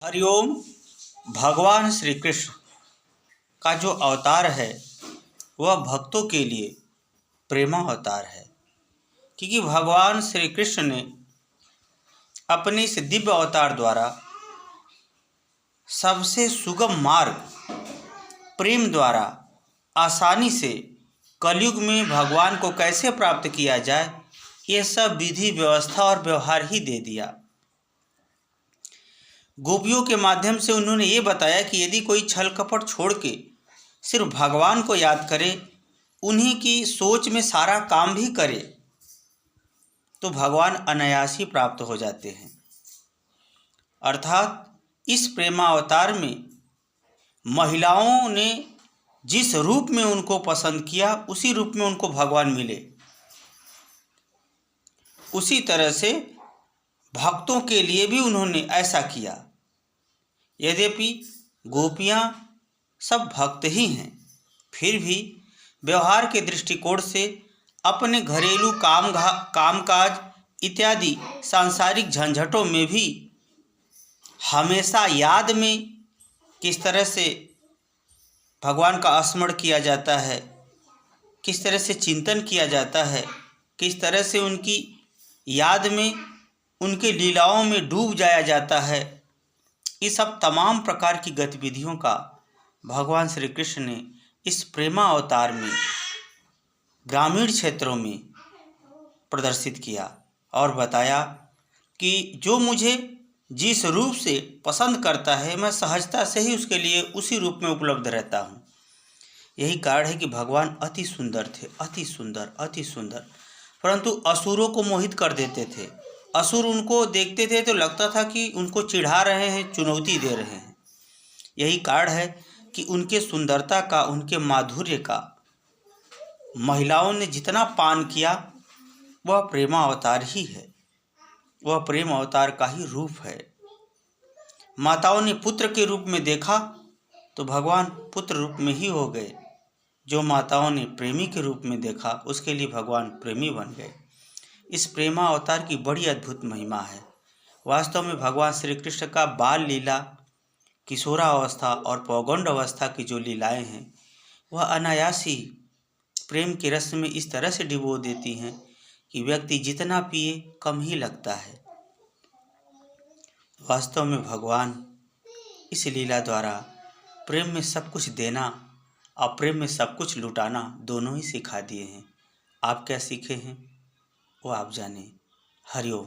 हरिओम। भगवान श्री कृष्ण का जो अवतार है वह भक्तों के लिए प्रेमावतार है, क्योंकि भगवान श्री कृष्ण ने अपने इस दिव्य अवतार द्वारा सबसे सुगम मार्ग प्रेम द्वारा आसानी से कलयुग में भगवान को कैसे प्राप्त किया जाए, ये सब विधि व्यवस्था और व्यवहार ही दे दिया। गोपियों के माध्यम से उन्होंने ये बताया कि यदि कोई छल कपट छोड़ के सिर्फ भगवान को याद करे, उन्हीं की सोच में सारा काम भी करे, तो भगवान अनायास ही प्राप्त हो जाते हैं। अर्थात इस प्रेमावतार में महिलाओं ने जिस रूप में उनको पसंद किया, उसी रूप में उनको भगवान मिले। उसी तरह से भक्तों के लिए भी उन्होंने ऐसा किया। यद्यपि गोपियाँ सब भक्त ही हैं, फिर भी व्यवहार के दृष्टिकोण से अपने घरेलू कामकाज इत्यादि सांसारिक झंझटों में भी हमेशा याद में किस तरह से भगवान का स्मरण किया जाता है, किस तरह से चिंतन किया जाता है, किस तरह से उनकी याद में उनके लीलाओं में डूब जाया जाता है, ये सब तमाम प्रकार की गतिविधियों का भगवान श्री कृष्ण ने इस प्रेमावतार में ग्रामीण क्षेत्रों में प्रदर्शित किया और बताया कि जो मुझे जिस रूप से पसंद करता है, मैं सहजता से ही उसके लिए उसी रूप में उपलब्ध रहता हूँ। यही कारण है कि भगवान अति सुंदर थे, अति सुंदर, अति सुंदर, परंतु असुरों को मोहित कर देते थे। असुर उनको देखते थे तो लगता था कि उनको चिढ़ा रहे हैं, चुनौती दे रहे हैं। यही कारण है कि उनके सुंदरता का, उनके माधुर्य का महिलाओं ने जितना पान किया, वह प्रेमावतार ही है, वह प्रेम अवतार का ही रूप है। माताओं ने पुत्र के रूप में देखा तो भगवान पुत्र रूप में ही हो गए। जो माताओं ने प्रेमी के रूप में देखा, उसके लिए भगवान प्रेमी बन गए। इस प्रेमा अवतार की बड़ी अद्भुत महिमा है। वास्तव में भगवान श्री कृष्ण का बाल लीला, किशोरावस्था और पौगंड अवस्था की जो लीलाएं हैं, वह अनायासी प्रेम के रस में इस तरह से डिबो देती हैं कि व्यक्ति जितना पिए कम ही लगता है। वास्तव में भगवान इस लीला द्वारा प्रेम में सब कुछ देना और प्रेम में सब कुछ लुटाना दोनों ही सिखा दिए हैं। आप क्या सीखे हैं वो आप जाने। हरिओम।